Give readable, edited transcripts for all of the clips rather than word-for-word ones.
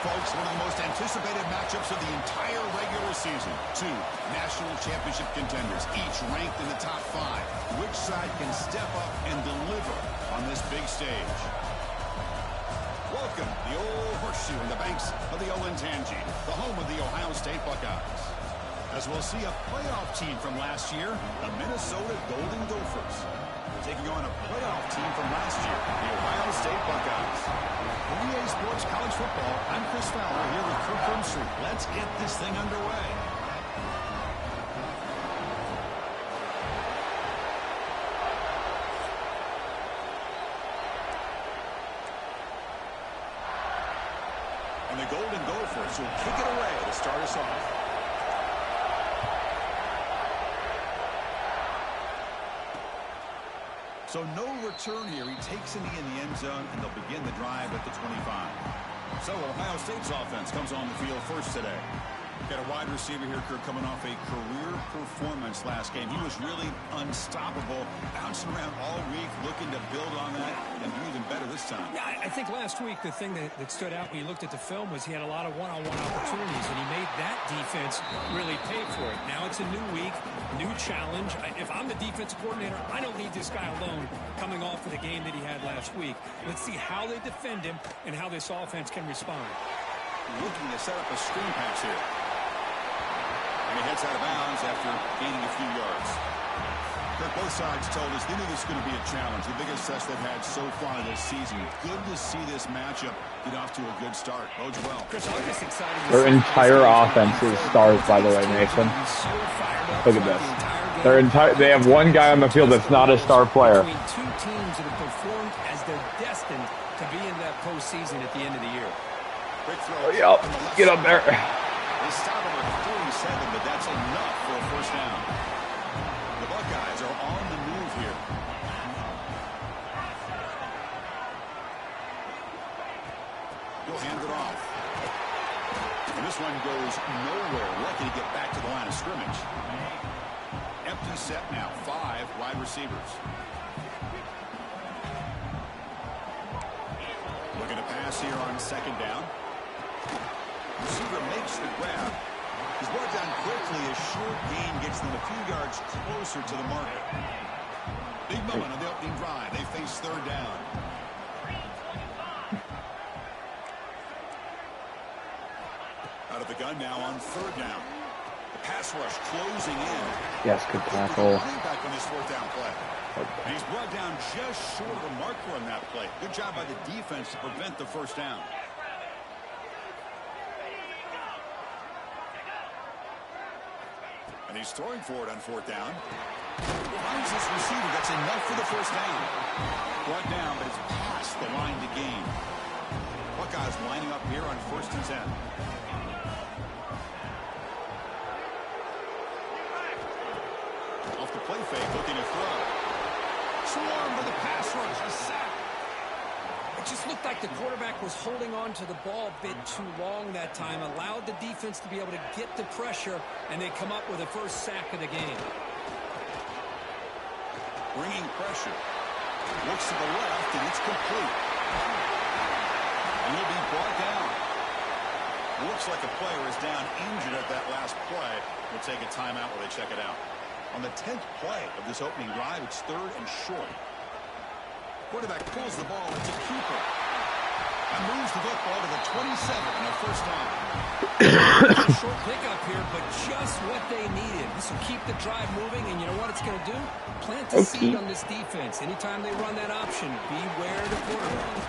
folks, one of the most anticipated matchups of the entire regular season. Two national championship contenders, each ranked in the top 5. Which side can step up and deliver on this big stage? Welcome, the old horseshoe in the banks of the Olentangy, the home of the Ohio State Buckeyes. As we'll see a playoff team from last year, the Minnesota Golden Gophers, taking on a playoff team from last year, the Ohio State Buckeyes. For EA Sports College Football, I'm Chris Fowler here with Kirk Herbstreit. Let's get this thing underway. And the Golden Gophers will kick it away to start us off. So no return here. He takes a knee in the end zone, and they'll begin the drive at the 25. So Ohio State's offense comes on the field first today. Got a wide receiver here, Kirk, coming off a career performance last game. He was really unstoppable, bouncing around all week, looking to build on that and do even better this time. Yeah, I think last week the thing that stood out when you looked at the film was he had a lot of one-on-one opportunities, and he made that defense really pay for it. Now it's a new week, new challenge. If I'm the defensive coordinator, I don't need this guy alone coming off of the game that he had last week. Let's see how they defend him and how this offense can respond. Looking to set up a screen pass here. And he heads out of bounds after gaining a few yards. Kirk, both sides told us they knew this was going to be a challenge, the biggest test they've had so far this season. Good to see this matchup get off to a good start. Bodes well. Chris, I'm just excited. Their entire offense is stars, by the way, Nathan. Look at this. They have one guy on the field that's not a star player. Between two teams that have performed as they're destined to be in that postseason at the end of the year. Quick throw. Oh, yeah. Get up there. They stop him at 47, but that's enough for a first down. The Buckeyes are on the move here. He'll hand it off. And this one goes nowhere. Lucky to get back to the line of scrimmage. Empty set now. 5 wide receivers. Looking to pass here on second down. Receiver makes the grab. He's brought down quickly. A short gain gets them a few yards closer to the marker. Big moment on the opening drive. They face third down. Out of the gun now on third down. The pass rush closing in. Yes, good tackle. Back on this fourth down play. And he's brought down just short of the marker on that play. Good job by the defense to prevent the first down. And he's throwing for it on fourth down. Finds his receiver. That's enough for the first down. Brought down, but it's past the line to gain. Buckeyes lining up here on 1st and 10. Off the play fake, looking to throw. Swarm for the pass rush. A sack. It just looked like the quarterback was holding on to the ball a bit too long that time, allowed the defense to be able to get the pressure, and they come up with the first sack of the game. Bringing pressure. Looks to the left, and it's complete. And he'll be brought down. Looks like a player is down injured at that last play. We'll take a timeout while they check it out. On the 10th play of this opening drive, it's 3rd and short. Quarterback pulls the ball into Cooper and moves the football to the 27 and a first down. Short pickup here, but just what they needed. This will keep the drive moving, and you know what it's going to do? Plant a seed on this defense. Anytime they run that option, beware the quarterback.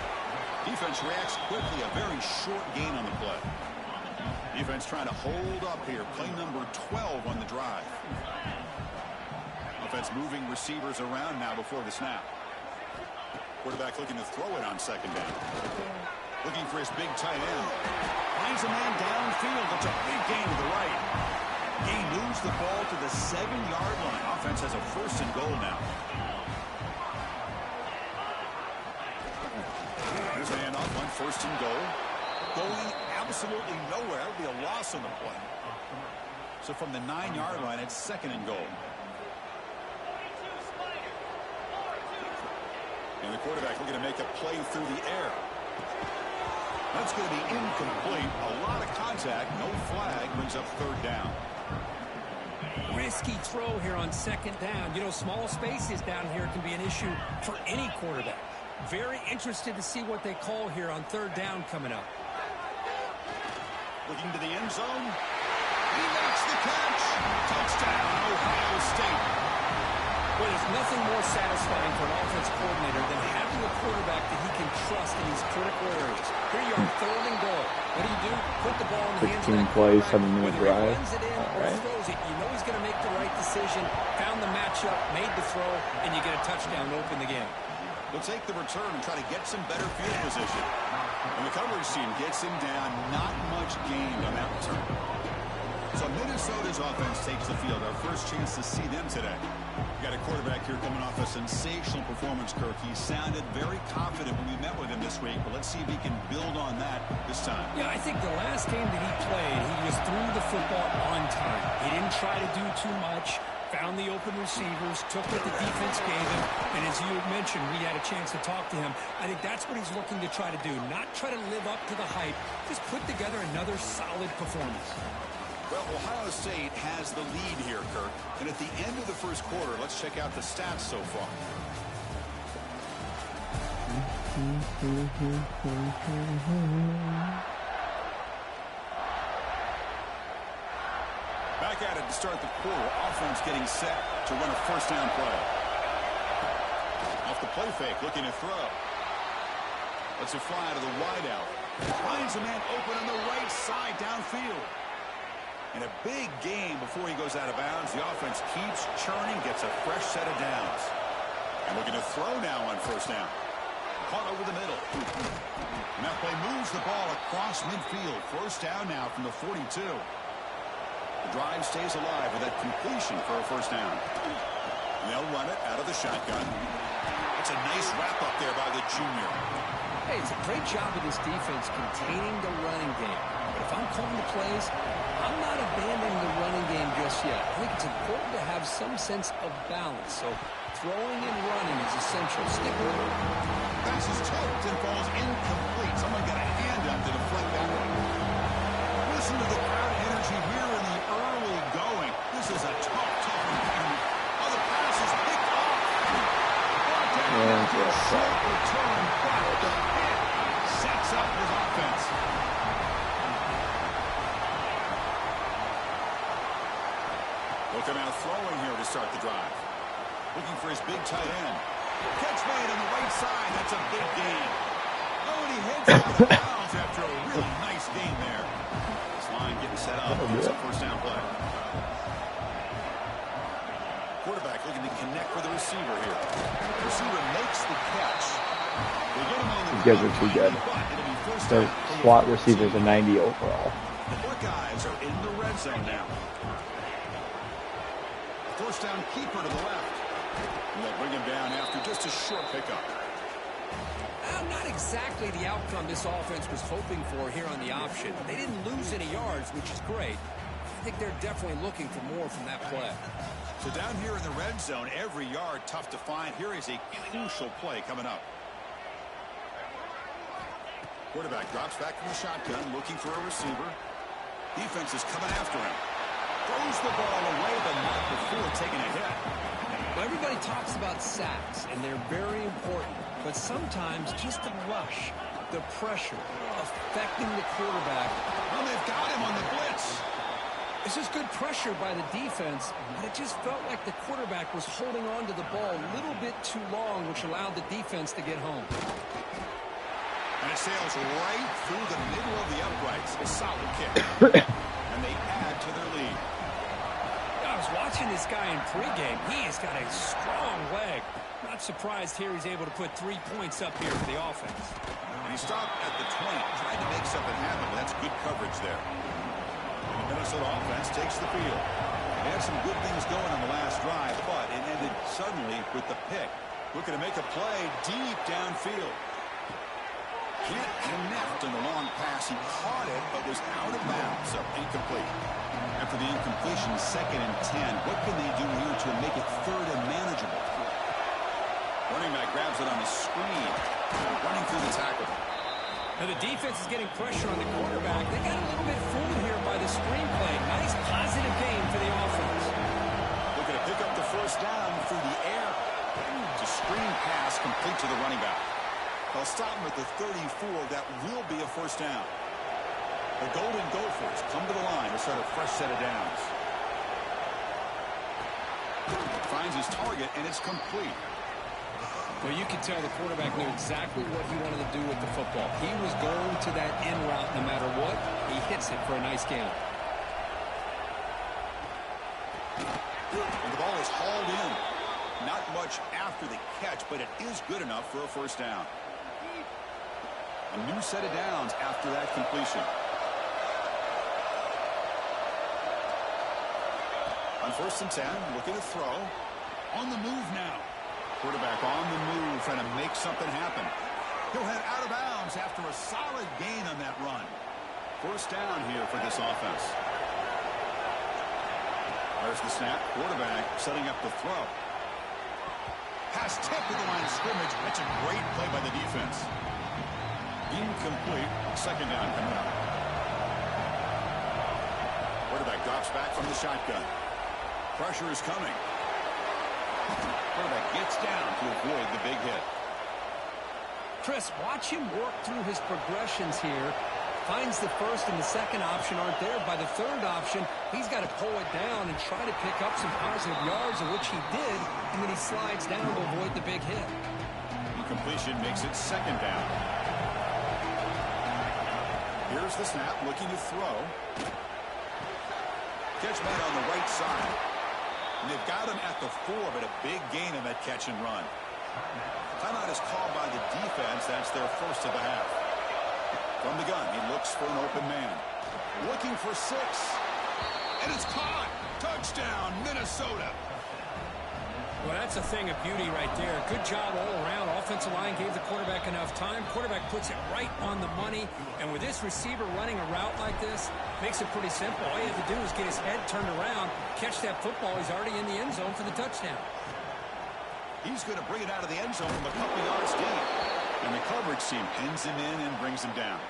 Defense reacts quickly. A very short gain on the play. Defense trying to hold up here. Play number 12 on the drive. Offense moving receivers around now before the snap. Quarterback looking to throw it on second down. Looking for his big tight end. Finds a man downfield. It's a big gain to the right. He moves the ball to the 7-yard line. Offense has a 1st and goal now. There's a handoff on 1st and goal. Going absolutely nowhere. That would be a loss on the play. So from the 9-yard line, it's 2nd and goal. And the quarterback looking to make a play through the air. That's going to be incomplete. A lot of contact. No flag. Brings up third down. Risky throw here on second down. You know, small spaces down here can be an issue for any quarterback. Very interested to see what they call here on third down coming up. Looking to the end zone. He makes the catch. Touchdown, Ohio State. Well, there's nothing more satisfying for an offense coordinator than having a quarterback that he can trust in these critical areas. Here you are, third and goal. What do? Put the ball in the hands of that plays, quarterback. 7-minute Whether drive. he runs it in or throws it, you know he's going to make the right decision. Found the matchup, made the throw, and you get a touchdown to open the game. They'll take the return and try to get some better field position. And the coverage team gets him down. Not much gained on that return. So Minnesota's offense takes the field. Our first chance to see them today. We got a quarterback here coming off a sensational performance, Kirk. He sounded very confident when we met with him this week, but let's see if he can build on that this time. Yeah, I think the last game that he played, he just threw the football on time. He didn't try to do too much. Found the open receivers, took what the defense gave him, and as you mentioned, we had a chance to talk to him. I think that's what he's looking to try to do, not try to live up to the hype, just put together another solid performance. Well, Ohio State has the lead here, Kirk, and at the end of the first quarter, let's check out the stats so far. Back at it to start the quarter. Offense getting set to run a first down play. Off the play fake, looking to throw. Lets it fly to the wideout. Finds a man open on the right side downfield. In a big game before he goes out of bounds, the offense keeps churning, gets a fresh set of downs. And looking to throw now on first down. Caught over the middle. And that play moves the ball across midfield. First down now from the 42. The drive stays alive with that completion for a first down. And they'll run it out of the shotgun. It's a nice wrap up there by the junior. Hey, it's a great job of this defense containing the running game. But if I'm calling the plays, I'm not abandoning the running game just yet. I think it's important to have some sense of balance. So throwing and running is essential. Stick with it. Pass is tipped and falls incomplete. Someone got a hand up to deflect that one. Listen to the crowd energy here in the early going. This is a tough environment. Oh, the pass is picked off. Brought down after a short return, but the hit sets up his offense. Looking out throwing here to start the drive. Looking for his big tight end. Catch made on the right side. That's a big gain. Oh, and he heads out of bounds after a really nice gain there. This line getting set up. It's a first down play. Quarterback looking to connect with the receiver here. The receiver makes the catch. They get him on the These guys are too good. Their slot receivers are 90 overall. The Buckeyes are in the red zone now. First down keeper to the left. And they'll bring him down after just a short pickup. Not exactly the outcome this offense was hoping for here on the option. They didn't lose any yards, which is great. I think they're definitely looking for more from that play. So down here in the red zone, every yard tough to find. Here is a crucial play coming up. Quarterback drops back from the shotgun, looking for a receiver. Defense is coming after him. Throws the ball away, but not before taking a hit. Well, everybody talks about sacks, and they're very important. But sometimes just the rush, the pressure, affecting the quarterback. Well, they've got him on the blitz. This is good pressure by the defense, but it just felt like the quarterback was holding on to the ball a little bit too long, which allowed the defense to get home. And it sails right through the middle of the uprights. A solid kick. And they add to their lead. I was watching this guy in pregame. He has got a strong leg. Not surprised here he's able to put 3 points up here for the offense. And he stopped at the 20, trying to make something happen, but that's good coverage there. And the Minnesota offense takes the field. They had some good things going on the last drive, but it ended suddenly with the pick. Looking to make a play deep downfield. Can't connect on the long pass. He caught it, but was out of bounds, so incomplete. After the incompletion, 2nd and 10. What can they do here to make it 3rd and manageable? Running back grabs it on the screen. Running through the tackle. Now the defense is getting pressure on the quarterback. They got a little bit fooled here by the screenplay. Nice positive game for the offense. Looking to pick up the first down through the air. It's a screen pass complete to the running back. They'll stop him at the 34. That will be a first down. The Golden Gophers come to the line to start a fresh set of downs. Finds his target, and it's complete. Well, you can tell the quarterback knew exactly what he wanted to do with the football. He was going to that end route no matter what. He hits it for a nice gain. And the ball is hauled in. Not much after the catch, but it is good enough for a first down. A new set of downs after that completion. On 1st and 10, looking to throw. On the move now. Quarterback on the move, trying to make something happen. He'll head out of bounds after a solid gain on that run. First down here for this offense. There's the snap. Quarterback setting up the throw. Pass tipped to the line of scrimmage. That's a great play by the defense. Incomplete. Second down coming up. Quarterback drops back from the shotgun. Pressure is coming. Quarterback gets down to avoid the big hit. Chris, watch him work through his progressions here. Finds the first and the second option aren't there. By the third option, he's got to pull it down and try to pick up some positive yards, of which he did, and then he slides down to avoid the big hit. Incompletion makes it second down. Here's the snap, looking to throw. Catch made on the right side. And they've got him at the 4, but a big gain in that catch and run. Timeout is called by the defense. That's their first of the half. From the gun, he looks for an open man. Looking for 6. And it's caught. Touchdown, Minnesota. Well, that's a thing of beauty right there. Good job all around. Offensive line gave the quarterback enough time. Quarterback puts it right on the money. And with this receiver running a route like this, makes it pretty simple. All you have to do is get his head turned around, catch that football. He's already in the end zone for the touchdown. He's going to bring it out of the end zone from a couple yards deep. And the coverage team pins him in and brings him down.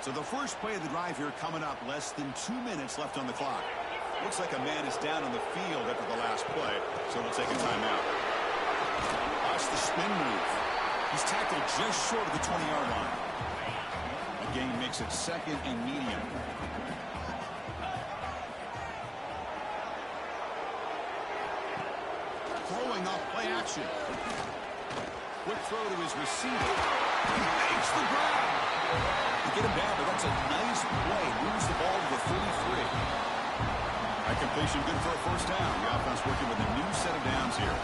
So the first play of the drive here coming up, less than 2 minutes left on the clock. Looks like a man is down on the field after the last play, so we'll take a timeout. Watch the spin move. He's tackled just short of the 20-yard line. The game makes it second and medium. Throwing off play action. Quick throw to his receiver. He makes the grab. To get him down, but that's a nice play. Moves the ball to the 33. That completion good for a first down. The offense working with a new set of downs here.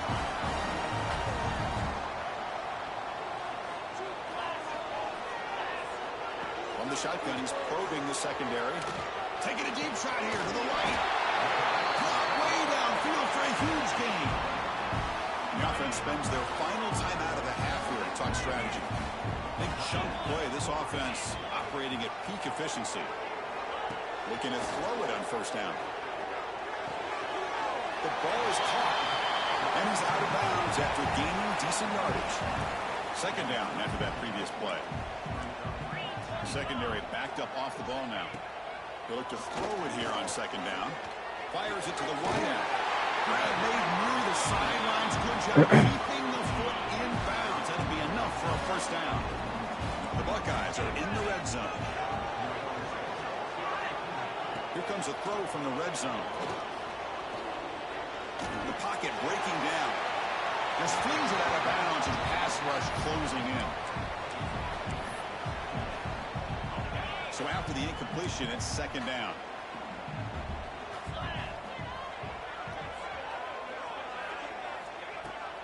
From the shotgun, he's probing the secondary. Taking a deep shot here to the right. Caught way downfield for a huge gain. The offense spends their final time out of the half here to talk strategy. Big chunk play. This offense operating at peak efficiency. Looking to throw it on first down. The ball is caught, and he's out of bounds after gaining decent yardage. Second down after that previous play. Secondary backed up off the ball now. He'll look to throw it here on second down. Fires it to the wide end. Grab made near the sidelines. Good job keeping the foot in bounds. That'll be enough for a first down. The Buckeyes are in the red zone. Here comes a throw from the red zone. The pocket breaking down. Just flings it out of bounds and pass rush closing in. So after the incompletion, it's second down.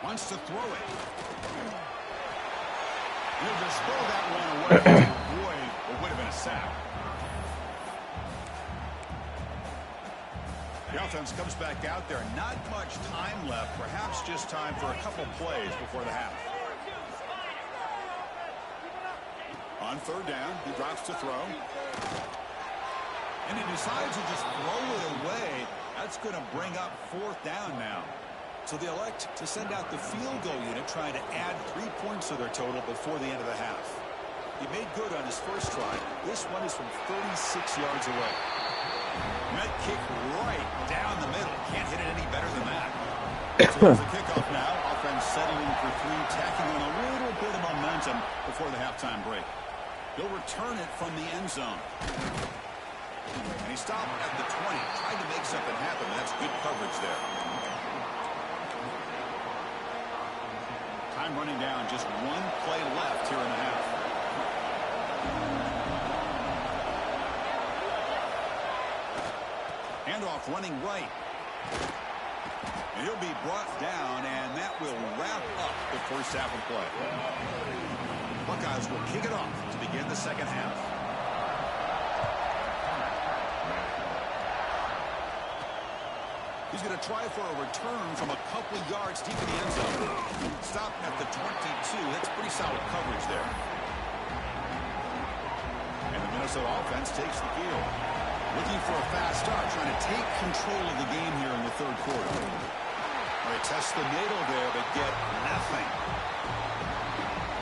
Wants to throw it. He'll just throw that one away to avoid what would have been a sack. The offense comes back out there. Not much time left. Perhaps just time for a couple plays before the half. On third down, he drops to throw. And he decides to just throw it away. That's going to bring up fourth down now. So they elect to send out the field goal unit, trying to add 3 points to their total before the end of the half. He made good on his first try. This one is from 36 yards away. Net kick right down the middle. Can't hit it any better than that. So there's the kickoff now. Offense settling for 3, tacking on a little bit of momentum before the halftime break. He'll return it from the end zone. And he stopped at the 20. Tried to make something happen. That's good coverage there. Time running down. Just one play left here in the half. Handoff running right. And he'll be brought down, and that will wrap up the first half of play. Buckeyes will kick it off to begin the second half. He's going to try for a return from a couple of yards deep in the end zone. Stop at the 22. That's pretty solid coverage there. And the Minnesota offense takes the field. Looking for a fast start, trying to take control of the game here in the third quarter. All right, test the middle there, but get nothing.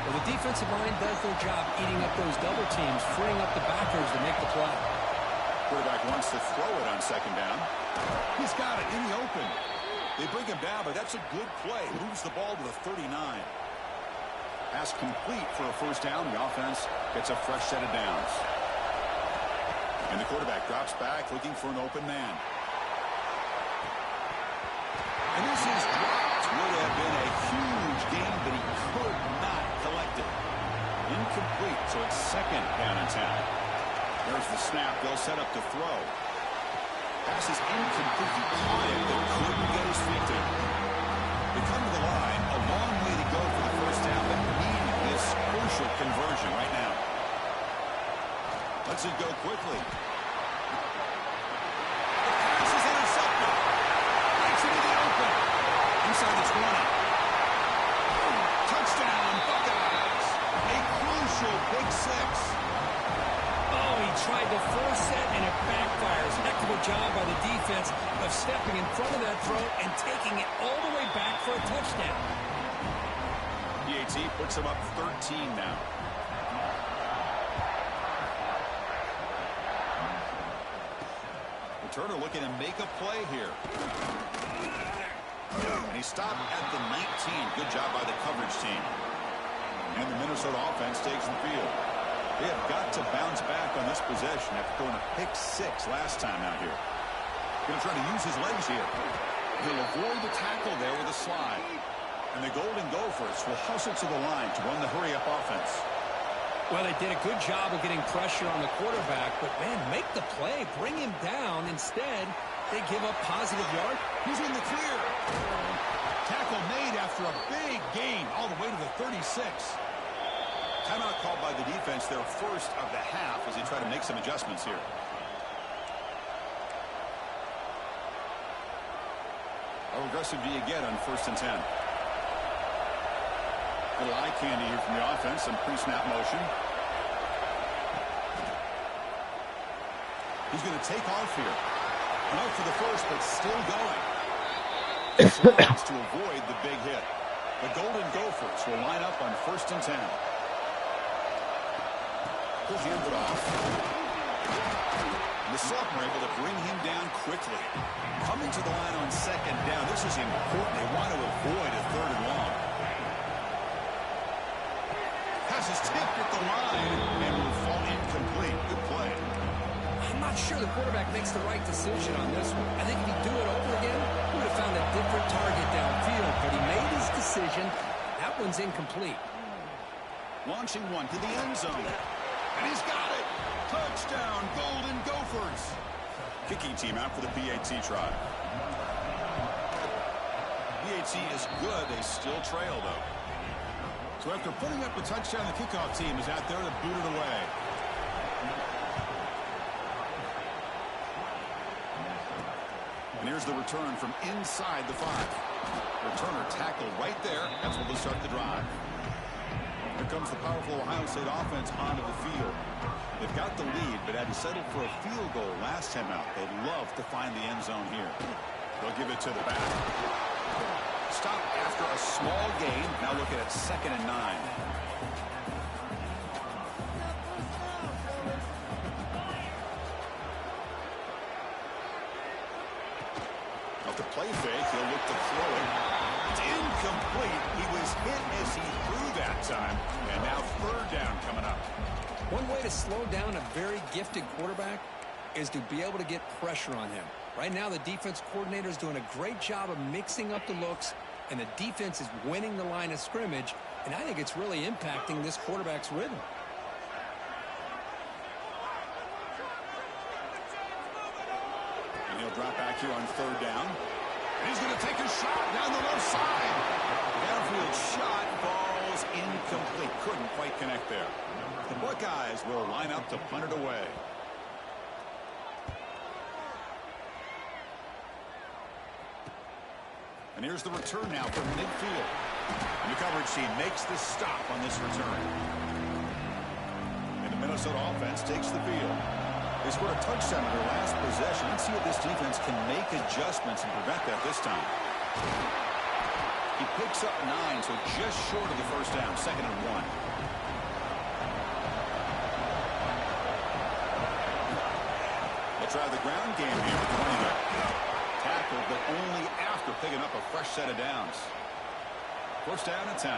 Well, the defensive line does their job eating up those double teams, freeing up the backers to make the play. Quarterback wants to throw it on second down. He's got it in the open. They bring him down, but that's a good play. Moves the ball to the 39. Pass complete for a first down. The offense gets a fresh set of downs. And the quarterback drops back, looking for an open man. And this is dropped. Would have been a huge gain, but he could not collect it. Incomplete, so it's second down and 10. There's the snap. They'll set up to throw. Pass is incomplete. He caught it, but couldn't get his feet to it. They come to the line. A long way to go for the first down, but need this crucial conversion right now. Lets it go quickly. The pass is intercepted. Breaks into the open. Inside the 20. Touchdown, Buckeyes. A crucial big 6. Oh, he tried to force it, and it backfires. Heck of a job by the defense of stepping in front of that throw and taking it all the way back for a touchdown. PAT puts him up 13 now. Turner looking to make a play here. And he stopped at the 19. Good job by the coverage team. And the Minnesota offense takes the field. They have got to bounce back on this possession after throwing a pick 6 last time out here. Going to try to use his legs here. He'll avoid the tackle there with a slide. And the Golden Gophers will hustle to the line to run the hurry-up offense. Well, they did a good job of getting pressure on the quarterback, but, man, make the play. Bring him down. Instead, they give up positive yard. He's in the clear. Tackle made after a big gain all the way to the 36. Timeout called by the defense, their first of the half, as they try to make some adjustments here. How aggressive do you get on 1st and 10? Little eye candy here from the offense, some pre-snap motion. He's going to take off here. Enough for the first, but still going. Slides to avoid the big hit. The Golden Gophers will line up on 1st and 10. He'll hand it off. The Sophomore able to bring him down quickly. Coming to the line on 2nd down. This is important. They want to avoid a 3rd and long. Pass is tipped at the line and will fall incomplete. Good play. I'm not sure the quarterback makes the right decision on this one. I think if he'd do it over again, he would have found a different target downfield, but he made his decision. That one's incomplete. Launching one to the end zone. And he's got it. Touchdown, Golden Gophers. Kicking team out for the PAT try. PAT is good. They still trail, though. So after putting up a touchdown, the kickoff team is out there to boot it away. And here's the return from inside the 5. Returner tackled right there. That's what will start the drive. Here comes the powerful Ohio State offense onto the field. They've got the lead, but had to settle for a field goal last time out. They'd love to find the end zone here. They'll give it to the back. Stop after a small gain. Now looking at 2nd and 9. the play fake. He'll look to throw it. It's incomplete. He was hit as he threw that time. And now third down coming up. One way to slow down a very gifted quarterback is to be able to get pressure on him. Right now, the defense coordinator is doing a great job of mixing up the looks, and the defense is winning the line of scrimmage, and I think it's really impacting this quarterback's rhythm. And he'll drop back here on third down. And he's going to take a shot down the left side. Downfield shot falls incomplete. Couldn't quite connect there. The Buckeyes will line up to punt it away. And here's the return now from midfield. And the coverage team makes the stop on this return. And the Minnesota offense takes the field. They scored a touchdown in their last possession. Let's see if this defense can make adjustments and prevent that this time. He picks up 9, so just short of the first down, 2nd and 1. They'll try the ground game here with the running back. Tackled, but only after picking up a fresh set of downs. First down and 10.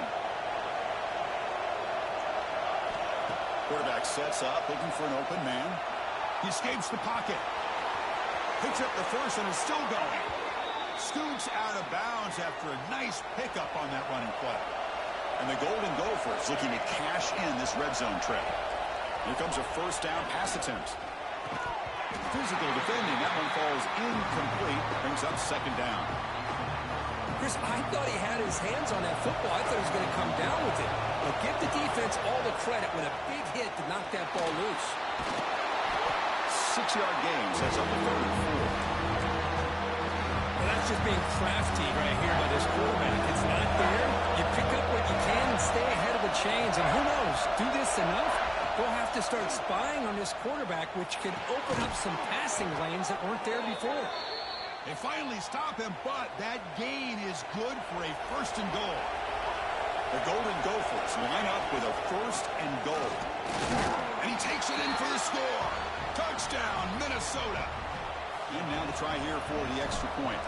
Quarterback sets up, looking for an open man. He escapes the pocket. Picks up the first and is still going. Scoots out of bounds after a nice pickup on that running play. And the Golden Gophers looking to cash in this red zone trip. Here comes a first down pass attempt. Physical defending. That one falls incomplete. Brings up 2nd down. Chris, I thought he had his hands on that football. I thought he was going to come down with it. But give the defense all the credit with a big hit to knock that ball loose. 6-yard gain sets up the 3rd and 4. Well, that's just being crafty right here by this quarterback. It's not there. You pick up what you can and stay ahead of the chains. And who knows, do this enough, we'll have to start spying on this quarterback, which could open up some passing lanes that weren't there before. They finally stop him, but that gain is good for a 1st and goal. The Golden Gophers line up with a 1st and goal. And he takes it in for the score. Touchdown, Minnesota. And now to try here for the extra point.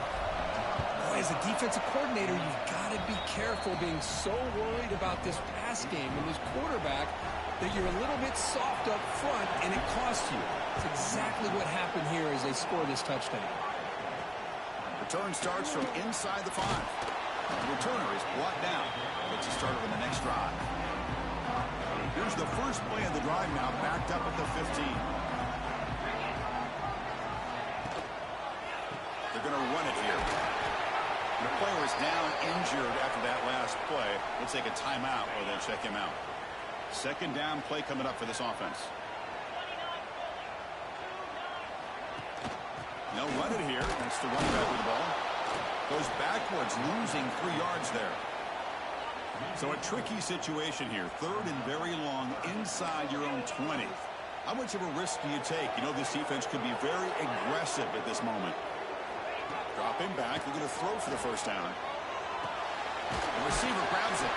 Boy, as a defensive coordinator, you've got to be careful being so worried about this pass game and this quarterback that you're a little bit soft up front, and it costs you. It's exactly what happened here as they score this touchdown. Return starts from inside the 5. The returner is brought down. Gets a started on the next drive. Here's the first play of the drive now, backed up at the 15. They're going to run it here. The player is down injured after that last play. Let's take a timeout or they'll check him out. 2nd down play coming up for this offense. They'll run it here. That's the running back with the ball. Goes backwards, losing 3 yards there. So a tricky situation here. 3rd and very long inside your own 20. How much of a risk do you take? You know this defense could be very aggressive at this moment. Drop him back. They're going to throw for the first down. The receiver grabs it.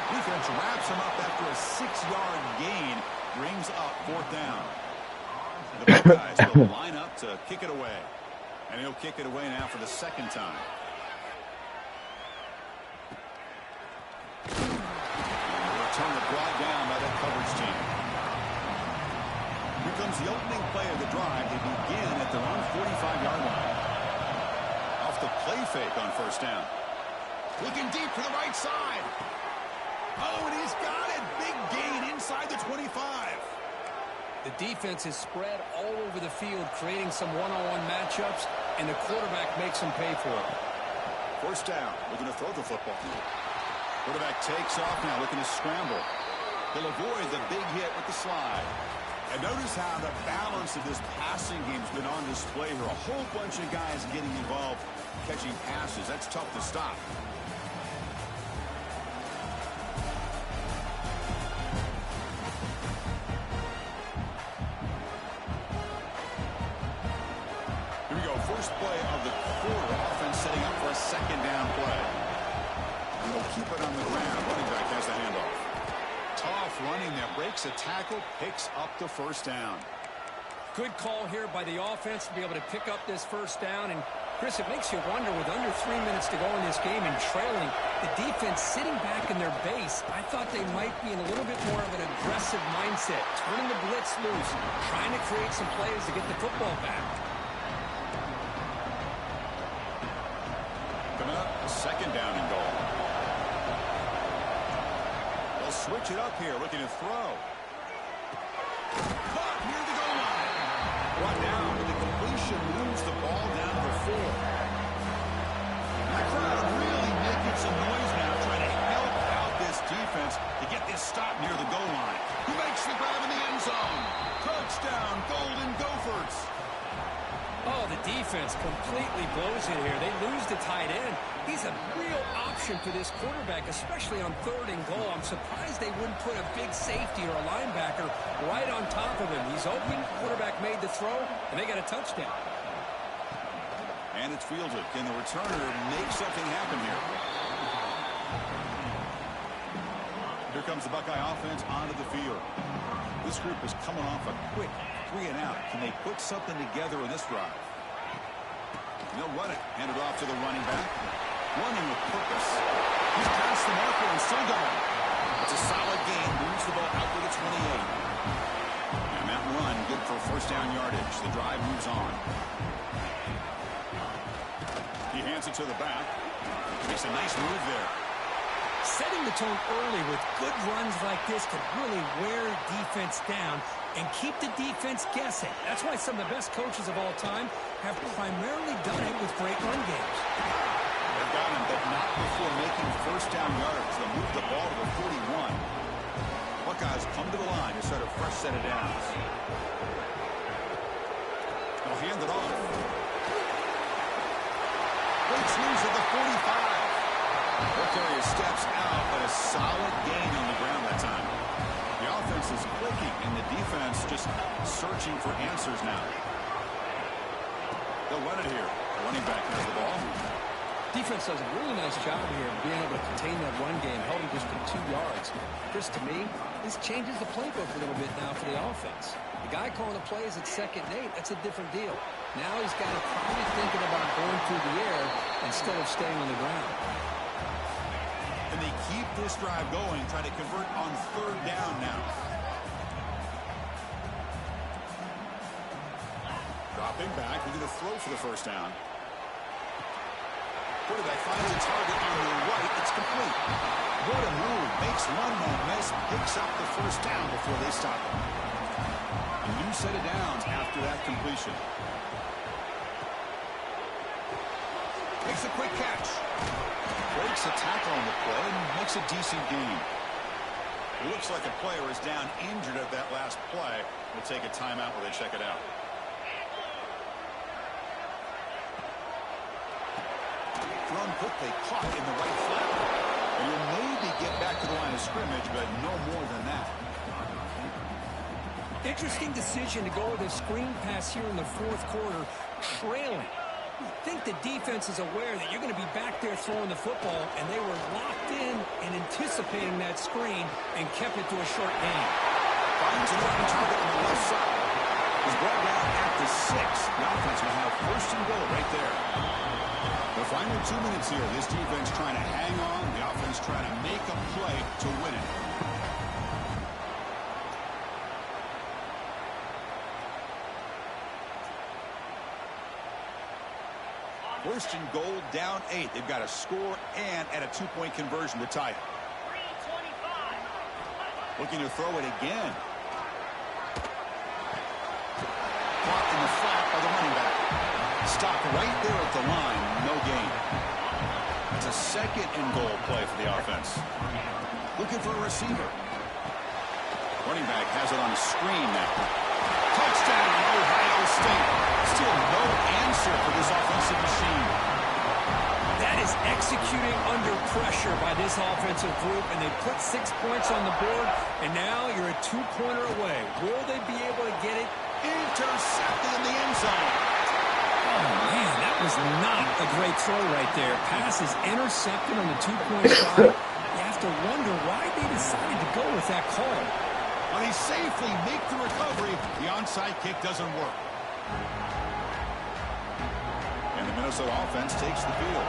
Defense wraps him up after a 6-yard gain. Brings up 4th down. The Buckeyes will line up to kick it away. And he'll kick it away now for the 2nd time. And the return brought down by that coverage team. Here comes the opening play of the drive. They begin at their own 45-yard line. Off the play fake on first down. Looking deep to the right side. Oh, and he's got it. Big gain inside the 25. The defense is spread all over the field, creating some one-on-one matchups, and the quarterback makes them pay for it. First down. Looking to throw the football. Quarterback takes off now, looking to scramble. He'll avoid the big hit with the slide. And notice how the balance of this passing game has been on display here. A whole bunch of guys getting involved, catching passes. That's tough to stop. Here we go. First play of the quarter. Offense setting up for a 2nd down play. And they'll keep it on the ground. Running back has the handoff. Tough running there. Breaks a tackle. Picks up the first down. Good call here by the offense to be able to pick up this first down. And, Chris, it makes you wonder, with under 3 minutes to go in this game and trailing, the defense sitting back in their base, I thought they might be in a little bit more of an aggressive mindset, turning the blitz loose, trying to create some plays to get the football back. Coming up, second down and goal. They'll switch it up here, looking to throw. Caught near the goal line. Brought down with the completion, moves the ball down to the 4. The crowd really making some noise now, trying to help out this defense to get this stop near the goal line. He makes the grab in the end zone. Touchdown, Golden Gophers. Oh, the defense completely blows it here. They lose the tight end. He's a real option for this quarterback, especially on 3rd and goal. I'm surprised they wouldn't put a big safety or a linebacker right on top of him. He's open, quarterback made the throw, and they got a touchdown. And it's fielded. Can the returner make something happen here? Here comes the Buckeye offense onto the field. This group is coming off a quick 3 and out. Can they put something together in this drive? They'll run it. Hand it off to the running back. Running with purpose. He's past the marker and still going. It's a solid gain. Moves the ball out to the 28. And that run good for first down yardage. The drive moves on. He hands it to the back. Makes a nice move there. Setting the tone early with good runs like this can really wear defense down and keep the defense guessing. That's why some of the best coaches of all time have primarily done it with great run games. They've got him, but not before making first down yards. They'll move the ball to the 41. Buckeyes come to the line to start a fresh set of downs. They'll hand it off. Breaks loose at the 45. Carrier steps out, but a solid gain on the ground that time. The offense is clicking, and the defense just searching for answers now. They'll run it here. The running back has the ball. Defense does a really nice job here of being able to contain that run game, held him just for 2 yards. Chris, to me, this changes the playbook a little bit now for the offense. The guy calling the plays at 2nd and 8, that's a different deal. Now he's got to probably thinking about going through the air instead of staying on the ground. And they keep this drive going, trying to convert on 3rd down now. Dropping back, we're going to throw for the first down. Quarterback finds a target on the right. It's complete. What a move. Makes one man miss. Picks up the first down before they stop him. A new set of downs after that completion. Makes a quick catch. Breaks a tackle on the play and makes a decent gain. It looks like a player is down injured at that last play. We'll take a timeout while they check it out. Thrown quickly, caught in the right flat. And you'll maybe get back to the line of scrimmage, but no more than that. Interesting decision to go with a screen pass here in the 4th quarter, trailing. I think the defense is aware that you're going to be back there throwing the football, and they were locked in and anticipating that screen and kept it to a short gain. Finds an open target on the left side. He's brought down at the 6. The offense will have first and goal right there. The final 2 minutes here. This defense trying to hang on. The offense trying to make a play to win it. First and goal, down 8. They've got a score and at a 2-point conversion to tie it. Looking to throw it again. Caught in the flat by the running back. Stopped right there at the line. No gain. It's a 2nd and goal play for the offense. Looking for a receiver. Running back has it on a screen now. Touchdown, Ohio State. Still no answer for this offensive machine. That is executing under pressure by this offensive group, and they put 6 points on the board, and now you're a 2-pointer away. Will they be able to get it? Intercepted in the end zone. Oh, man, that was not a great throw right there. Pass is intercepted on the 2-point shot. You have to wonder why they decided to go with that call. Well, they safely make the recovery. The onside kick doesn't work. And the Minnesota offense takes the field.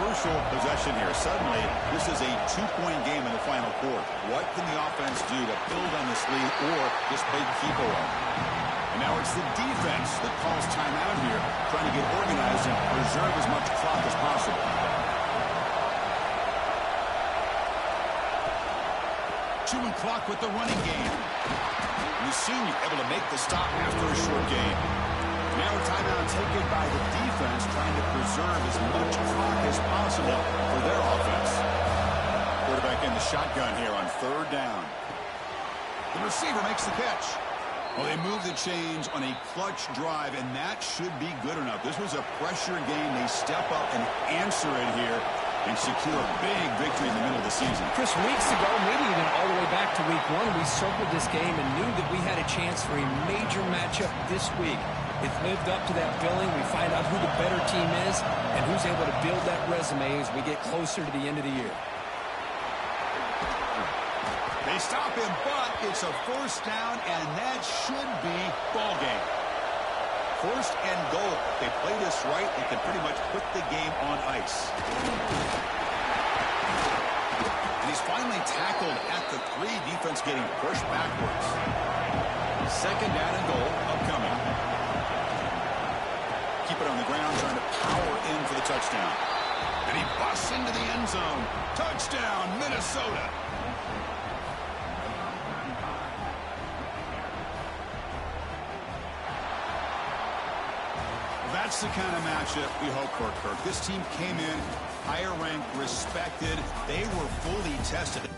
Crucial possession here. Suddenly, this is a 2-point game in the final quarter. What can the offense do to build on this lead or just play keep away? And now it's the defense that calls timeout here, trying to get organized and preserve as much clock as possible. Chewing clock with the running game. Mussini able to make the stop after a short game. Now a timeout taken by the defense, trying to preserve as much clock as possible for their offense. Quarterback in the shotgun here on 3rd down. The receiver makes the catch. Well, they move the chains on a clutch drive, and that should be good enough. This was a pressure game. They step up and answer it here and secure a big victory in the middle of the season. Chris, weeks ago, maybe even all the way back to week 1, we circled this game and knew that we had a chance for a major matchup this week. It lived up to that billing. We find out who the better team is and who's able to build that resume as we get closer to the end of the year. They stop him, but it's a 1st down, and that should be ball game. 1st and goal. If they play this right, they can pretty much put the game on ice. And he's finally tackled at the 3. Defense getting pushed backwards. 2nd down and goal upcoming. Keep it on the ground, trying to power in for the touchdown. And he busts into the end zone. Touchdown, Minnesota. That's the kind of matchup we hope for, Kirk. This team came in higher ranked, respected. They were fully tested.